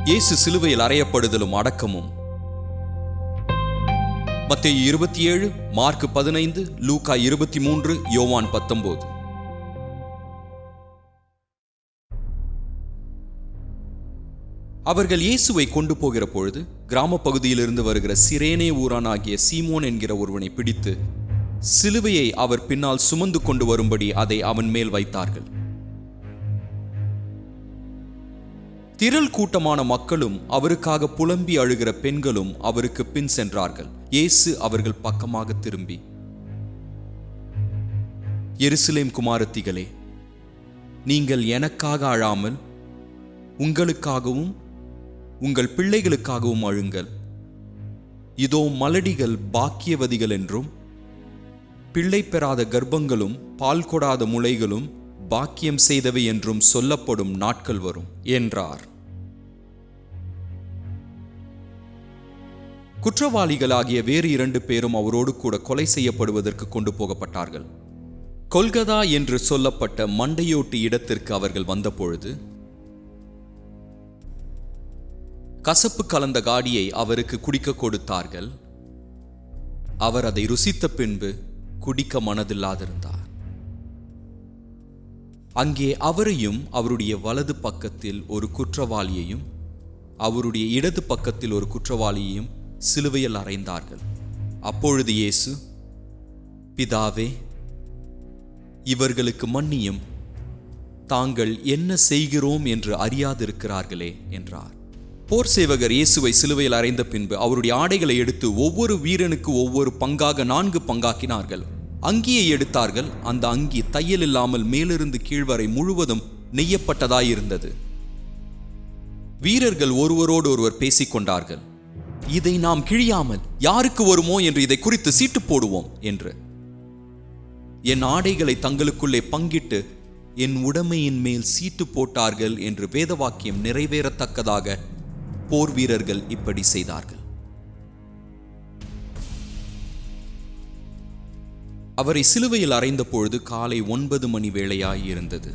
இயேசு சிலுவையில் அறையப்படுதலும் அடக்கமும். மத்தேயு 27, மார்க் 15, லூக்கா 23, யோவான் 19. அவர்கள் இயேசுவை கொண்டு போகிற பொழுது கிராம பகுதியிலிருந்து வருகிற சிரேனே ஊரானாகிய சீமோன் என்கிற ஒருவனை பிடித்து சிலுவையை அவர் பின்னால் சுமந்து கொண்டு வரும்படி அதை அவன் மேல் வைத்தார்கள். திரள் கூட்டமான மக்களும் அவருக்காக புலம்பி அழுகிற பெண்களும் அவருக்கு பின் சென்றார்கள். இயேசு அவர்கள் பக்கமாக திரும்பி, எருசலேம் குமாரத்திகளே, நீங்கள் எனக்காக அழாமல் உங்களுக்காகவும் உங்கள் பிள்ளைகளுக்காகவும் அழுங்கள். இதோ மலடிகள் பாக்கியவதிகள் என்றும் பிள்ளை பெறாத கர்ப்பங்களும் பால் கொடாத முலைகளும் பாக்கியம் செய்தவை என்றும் சொல்லப்படும் நாட்கள் வரும் என்றார். குற்றவாளிகளாகிய வேறு 2 பேரும் அவரோடு கூட கொலை செய்யப்படுவதற்கு கொண்டு போகப்பட்டார்கள். கொல்கதா என்று சொல்லப்பட்ட மண்டையோட்டு இடத்திற்கு அவர்கள் வந்தபொழுது கசப்பு கலந்த காடியை அவருக்கு குடிக்க கொடுத்தார்கள். அவர் அதை ருசித்த பின்பு குடிக்க மனதில்லாதிருந்தார். அங்கே அவரையும் அவருடைய வலது பக்கத்தில் ஒரு குற்றவாளியையும் அவருடைய இடது பக்கத்தில் ஒரு குற்றவாளியையும் சிலுவையில் அறைந்தார்கள். அப்பொழுது இயேசு, பிதாவே, இவர்களுக்கு மன்னியும், தாங்கள் என்ன செய்கிறோம் என்று அறியாதிருக்கிறார்களே என்றார். போர் சேவகர் இயேசுவை சிலுவையில் அறைந்த பின்பு அவருடைய ஆடைகளை எடுத்து ஒவ்வொரு வீரனுக்கு ஒவ்வொரு பங்காக 4 பங்காக்கினார்கள். அங்கியை எடுத்தார்கள். அந்த அங்கி தையல் இல்லாமல் மேலிருந்து கீழ்வரை முழுவதும் நெய்யப்பட்டதாயிருந்தது. வீரர்கள் ஒருவரோடு ஒருவர் பேசிக்கொண்டார்கள், இதை நாம் கிழியாமல் யாருக்கு வருமோ என்று இதை குறித்து சீட்டு போடுவோம் என்று. என் ஆடைகளை தங்களுக்குள்ளே பங்கிட்டு என் உடைமையின் மேல் சீட்டு போட்டார்கள் என்று வேதவாக்கியம் நிறைவேறத்தக்கதாக போர் வீரர்கள் இப்படி செய்தார்கள். அவரை சிலுவையில் அறைந்த பொழுது காலை 9 மணி வேளையாயிருந்தது.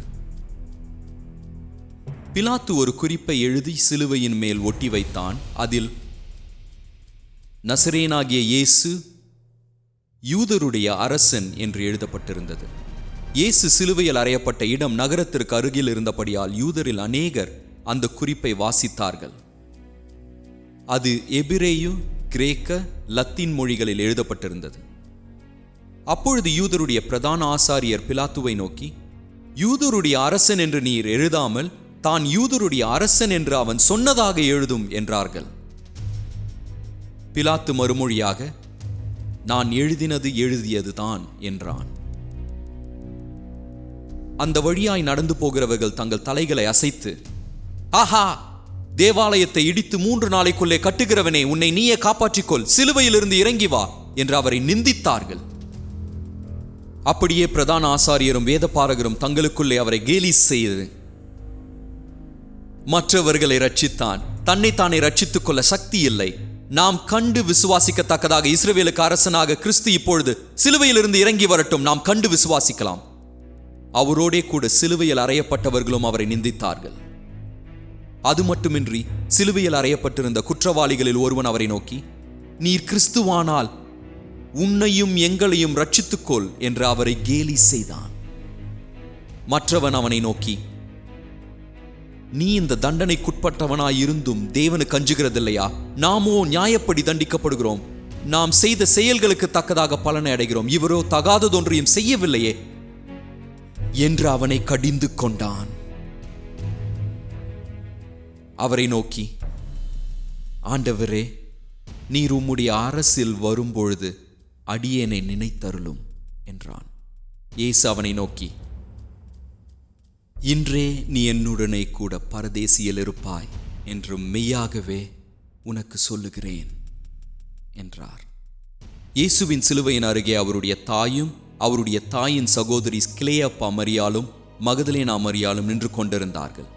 பிலாத்து ஒரு குறிப்பை எழுதி சிலுவையின் மேல் ஒட்டி வைத்தான். அதில் நசரேனாகிய இயேசு யூதருடைய அரசன் என்று எழுதப்பட்டிருந்தது. இயேசு சிலுவையில் அறையப்பட்ட இடம் நகரத்திற்கு அருகில் இருந்தபடியால் யூதரில் அநேகர் அந்த குறிப்பை வாசித்தார்கள். அது எபிரேயு, கிரேக்க, லத்தீன் மொழிகளில் எழுதப்பட்டிருந்தது. அப்பொழுது யூதருடைய பிரதான ஆசாரியர் பிலாத்துவை நோக்கி, யூதருடைய அரசன் என்று நீர் எழுதாமல் தான் யூதருடைய அரசன் என்று அவன் சொன்னதாக எழுதும் என்றார்கள். பிலாத்து மறுமொழியாக, நான் எழுதினது எழுதியதுதான் என்றான். அந்த வழியாய் நடந்து போகிறவர்கள் தங்கள் தலைகளை அசைத்து, ஆஹா, தேவாலயத்தை இடித்து 3 நாளைக்குள்ளே கட்டுகிறவனே, உன்னை நீயே காப்பாற்றிக்கொள், சிலுவையிலிருந்து இறங்கி வா என்று அவரை நிந்தித்தார்கள். அப்படியே பிரதான ஆசாரியரும் வேதபாரகரும் தங்களுக்குள்ளே அவரை கேலி செய்து, மற்றவர்களை ரட்சித்தான், தன்னைத்தானே ரட்சித்துக் கொள்ள சக்தி இல்லை. நாம் கண்டு விசுவாசிக்கத்தக்கதாக இஸ்ரவேலுக்கு அரசனாக கிறிஸ்து இப்பொழுது சிலுவையிலிருந்து இறங்கி வரட்டும், நாம் கண்டு விசுவாசிக்கலாம். அவரோடே கூட சிலுவையில் அறையப்பட்டவர்களும் அவரை நிந்தித்தார்கள். அது மட்டுமின்றி சிலுவையில் அறையப்பட்டிருந்த குற்றவாளிகளில் ஒருவன் அவரை நோக்கி, நீர் கிறிஸ்துவானால் உன்னையும் எங்களையும் ரட்சித்துக்கொள் என்று அவரை கேலி செய்தான். மற்றவன் அவனை நோக்கி, நீ இந்த தண்டனைக்குட்பட்டவனாயிருந்தும் தேவனுக்கு அஞ்சுகிறதில்லையா? நாமோ நியாயப்படி தண்டிக்கப்படுகிறோம். நாம் செய்த செயல்களுக்கு தக்கதாக பலனை அடைகிறோம். இவரோ தகாததொன்றையும் செய்யவில்லையே என்று அவனை கடிந்து கொண்டான். அவரை நோக்கி, ஆண்டவரே, நீர் உம்முடைய அரசில் வரும்பொழுது அடியேனை நினைத்தருளும் என்றான். இயேசு அவனை நோக்கி, இன்றே நீ என்னுடனே கூட பரதேசியில் இருப்பாய் என்று மெய்யாகவே உனக்கு சொல்லுகிறேன் என்றார். இயேசுவின் சிலுவையின் அருகே அவருடைய தாயும் அவருடைய தாயின் சகோதரி கிளேயப்பா மரியாளும் மகதலேனா மரியாளும் நின்று கொண்டிருந்தார்கள்.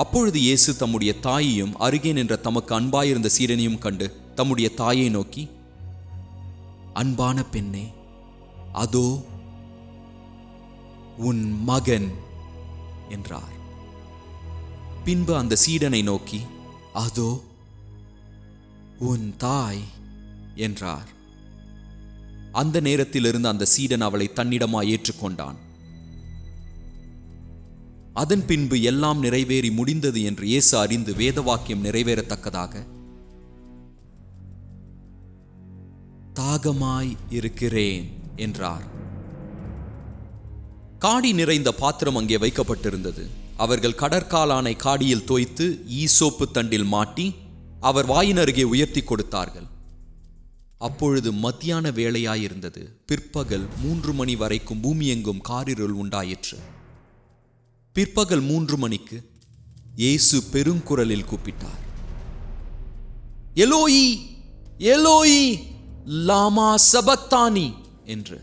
அப்பொழுது இயேசு தம்முடைய தாயையும் அருகே நின்ற தமக்கு அன்பாயிருந்த சீடனையும் கண்டு தம்முடைய தாயை நோக்கி, அன்பான பெண்ணே, அதோ உன் மகன் என்றார். பின்பு அந்த சீடனை நோக்கி, அதோ உன் தாய் என்றார். அந்த நேரத்திலிருந்து அந்த சீடன் அவளை தன்னிடமாய் ஏற்றுக்கொண்டான். அதன் பின்பு எல்லாம் நிறைவேறி முடிந்தது என்று இயேசு அறிந்து வேதவாக்கியம் நிறைவேறத்தக்கதாக, தாகமாய் இருக்கிறேன் என்றார். காடி நிறைந்த பாத்திரம் அங்கே வைக்கப்பட்டிருந்தது. அவர்கள் கடற்காலானை காடியில் தோய்த்து ஈசோப்பு தண்டில் மாட்டி அவர் வாயின் அருகே உயர்த்தி கொடுத்தார்கள். அப்பொழுது மத்தியான வேளையாயிருந்தது. பிற்பகல் 3 மணி வரைக்கும் பூமியெங்கும் காரிருள் உண்டாயிற்று. பிற்பகல் 3 மணிக்கு இயேசு பெருங்குரலில் கூப்பிட்டார், எலோயி எலோயி லாமா சபக்தானி என்று.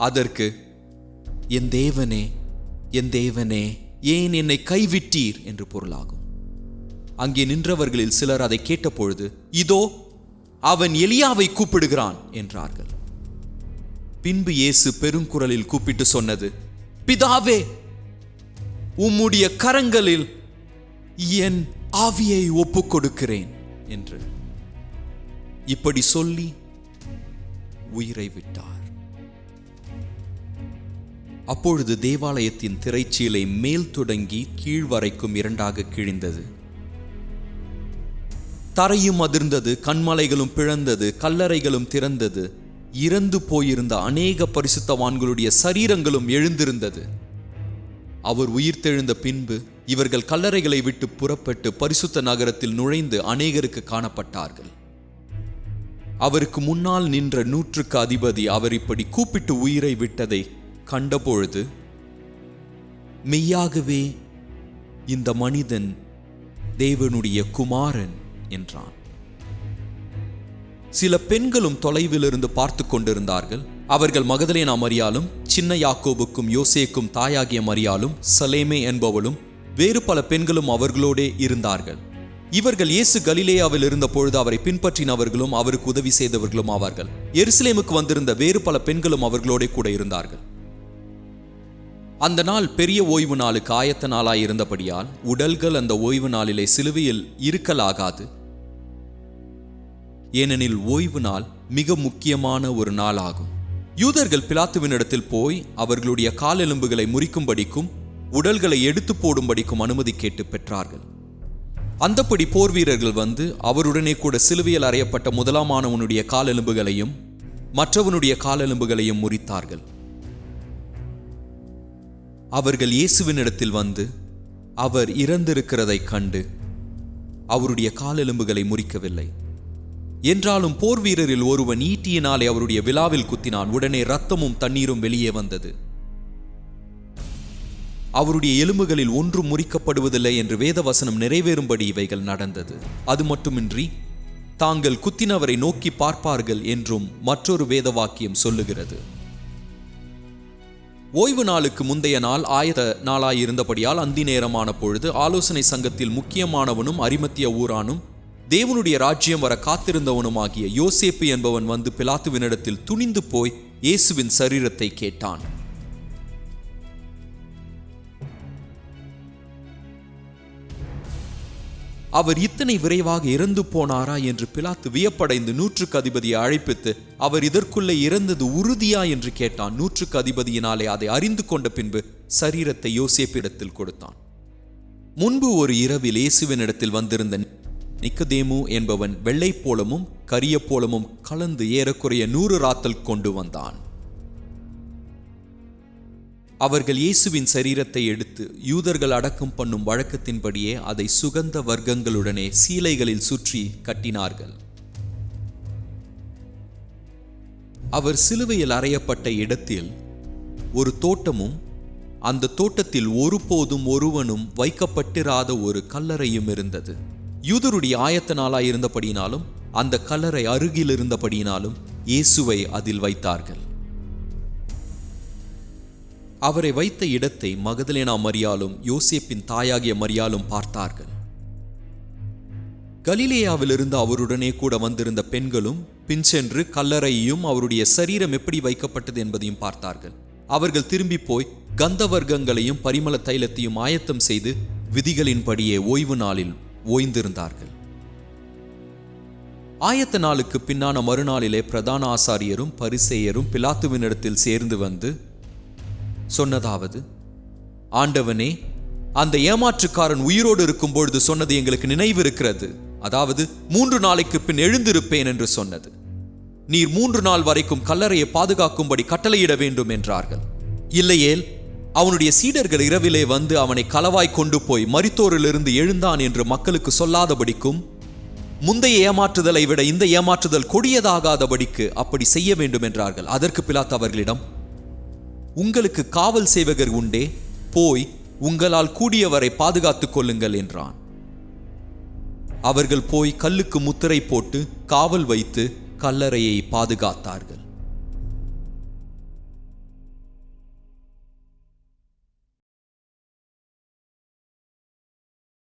அதற்கு, என் தேவனே என் தேவனே ஏன் என்னை கைவிட்டீர் என்று பொருளாகும். அங்கே நின்றவர்களில் சிலர் அதை கேட்டபொழுது, இதோ அவன் எலியாவை கூப்பிடுகிறான் என்றார்கள். பின்பு இயேசு பெருங்குரலில் கூப்பிட்டு சொன்னது, பிதாவே, உம்முடைய கரங்களில் என் ஆவியை ஒப்புக் கொடுக்கிறேன் என்று. இப்படி சொல்லி உயிரை விட்டார். அப்பொழுது தேவாலயத்தின் திரைச்சீலை மேல் தொடங்கி கீழ் வரைக்கும் 2ஆக கிழிந்தது. தரையும் அதிர்ந்தது, கண்மலைகளும் பிளந்தது, கல்லறைகளும் திறந்தது. இறந்து போயிருந்த அநேக பரிசுத்தவான்களுடைய சரீரங்களும் எழுந்திருந்தது. அவர் உயிர்த்தெழுந்த பின்பு இவர்கள் கல்லறைகளை விட்டு புறப்பட்டு பரிசுத்த நகரத்தில் நுழைந்து அநேகருக்கு காணப்பட்டார்கள். அவருக்கு முன்னால் நின்ற 100க்கு அதிபதி அவர் இப்படி கூப்பிட்டு உயிரை விட்டதை கண்டபொழுது, மெய்யாகவே இந்த மனிதன் தேவனுடைய குமாரன் என்றான். சில பெண்களும் தொலைவிலிருந்து பார்த்து கொண்டிருந்தார்கள். அவர்கள் மகதலேனா மரியாளும், சின்ன யாக்கோபுக்கும் யோசேக்கும் தாயாகிய மரியாளும், சலேமே என்பவளும், வேறு பல பெண்களும் அவர்களோடே இருந்தார்கள். இவர்கள் இயேசு கலிலேயாவில் இருந்த பொழுது அவரை பின்பற்றினவர்களும் அவருக்கு உதவி செய்தவர்களும் ஆவார்கள். எருசலேமுக்கு வந்திருந்த வேறு பல பெண்களும் அவர்களோட கூட இருந்தார்கள். அந்த நாள் பெரிய ஓய்வு நாளுக்கு ஆயத்த நாளாய் இருந்தபடியால் உடல்கள் அந்த ஓய்வு நாளிலே சிலுவையில் இருக்கலாகாது. ஏனெனில் ஓய்வு நாள் மிக முக்கியமான ஒரு நாள் ஆகும். யூதர்கள் பிலாத்துவினிடத்தில் போய் அவர்களுடைய காலெலும்புகளை முறிக்கும்படிக்கும் உடல்களை எடுத்து போடும்படிக்கும் அனுமதி கேட்டு பெற்றார்கள். அந்தப்படி போர் வீரர்கள் வந்து அவருடனே கூட சிலுவையில் அறையப்பட்ட முதலாமானவனுடைய காலெலும்புகளையும் மற்றவனுடைய காலெலும்புகளையும் முறித்தார்கள். அவர்கள் இயேசுவினிடத்தில் வந்து அவர் இறந்திருக்கிறதை கண்டு அவருடைய காலெலும்புகளை முறிக்கவில்லை. என்றாலும் போர் வீரரில் ஒருவன் ஈட்டியினாலே அவருடைய விலாவில் குத்தினான். உடனே இரத்தமும் தண்ணீரும் வெளியே வந்தது. அவருடைய எலும்புகளில் ஒன்றும் முறிக்கப்படுவதில்லை என்று வேதவசனம் நிறைவேறும்படி இவைகள் நடந்தது. அது மட்டுமின்றி தாங்கள் குத்தினவரை நோக்கி பார்ப்பார்கள் என்றும் மற்றொரு வேதவாக்கியம் சொல்லுகிறது. ஓய்வு நாளுக்கு முந்தைய நாள் ஆயத்த நாளாயிருந்தபடியால் அந்தி நேரமான பொழுது ஆலோசனை சங்கத்தில் முக்கியமானவனும் அரிமத்திய ஊரானும் தேவனுடைய ராஜ்யம் வர காத்திருந்தவனுமாகிய யோசேப்பு என்பவன் வந்து பிலாத்துவினிடத்தில் துணிந்து போய் இயேசுவின் சரீரத்தை கேட்டான். அவர் இத்தனை விரைவாக இறந்து போனாரா என்று பிலாத்து வியப்படைந்து 100க்கு அதிபதியை அழைப்பித்து அவர் இதற்குள்ளே இறந்தது உறுதியா என்று கேட்டான். 100க்கு அதிபதியினாலே அதை அறிந்து கொண்ட பின்பு சரீரத்தை யோசேப்பிடத்தில் கொடுத்தான். முன்பு ஒரு இரவில் இயேசுவினிடத்தில் வந்திருந்த நிக்கதேமு என்பவன் வெள்ளை போலமும் கரிய போலமும் கலந்து ஏறக்குறைய 100 ராத்தல் கொண்டு வந்தான். அவர்கள் இயேசுவின் சரீரத்தை எடுத்து யூதர்கள் அடக்கம் பண்ணும் வழக்கத்தின்படியே அதை சுகந்த வர்க்கங்களுடனே சீலைகளில் சுற்றி கட்டினார்கள். அவர் சிலுவையில் அறையப்பட்ட இடத்தில் ஒரு தோட்டமும் அந்த தோட்டத்தில் ஒருபோதும் ஒருவனும் வைக்கப்பட்டிராத ஒரு கல்லறையும் இருந்தது. யூதருடைய ஆயத்த நாளாய் இருந்தபடியினாலும் அந்த கல்லறை அருகில் இருந்தபடியினாலும் இயேசுவை அதில் வைத்தார்கள். அவரை வைத்த இடத்தை மகதலேனா மரியாளும் யோசேப்பின் தாயாகிய மரியாளும் பார்த்தார்கள். கலிலேயாவிலிருந்து அவருடனே கூட வந்திருந்த பெண்களும் பின்சென்று கல்லறையையும் அவருடைய சரீரம் எப்படி வைக்கப்பட்டது என்பதையும் பார்த்தார்கள். அவர்கள் திரும்பி போய் கந்தவர்க்கங்களையும் பரிமள தைலத்தையும் ஆயத்தம் செய்து விதிகளின்படியே ஓய்வு நாளில் ஓய்ந்திருந்தார்கள். ஆயத்த நாளுக்கு பின்னான மறுநாளிலே பிரதான ஆசாரியரும் பரிசேயரும் பிலாத்துவினிடத்தில் சேர்ந்து வந்து சொன்னதாவது, ஆண்டவனே, அந்த ஏமாற்றுக்காரன் உயிரோடு இருக்கும் பொழுது சொன்னது எங்களுக்கு நினைவிருக்கிறது. அதாவது 3 நாளைக்கு பின் எழுந்திருப்பேன் என்று சொன்னது. நீர் 3 நாள் வரைக்கும் கல்லறையை பாதுகாக்கும்படி கட்டளையிட வேண்டும் என்றார்கள். இல்லையேல் அவனுடைய சீடர்கள் இரவிலே வந்து அவனை களவாய் கொண்டு போய் மரித்தோரிலிருந்து எழுந்தான் என்று மக்களுக்கு சொல்லாதபடிக்கும், முந்தைய ஏமாற்றுதலை விட இந்த ஏமாற்றுதல் கொடியதாகாதபடிக்கு அப்படி செய்ய வேண்டும் என்றார்கள். அதற்கு பிலாத்து அவர்களிடம், உங்களுக்கு காவல் சேவகர் உண்டே, போய் உங்களால் கூடியவரை பாதுகாத்துக் கொள்ளுங்கள் என்றான். அவர்கள் போய் கல்லுக்கு முத்திரை போட்டு காவல் வைத்து கல்லறையை பாதுகாத்தார்கள்.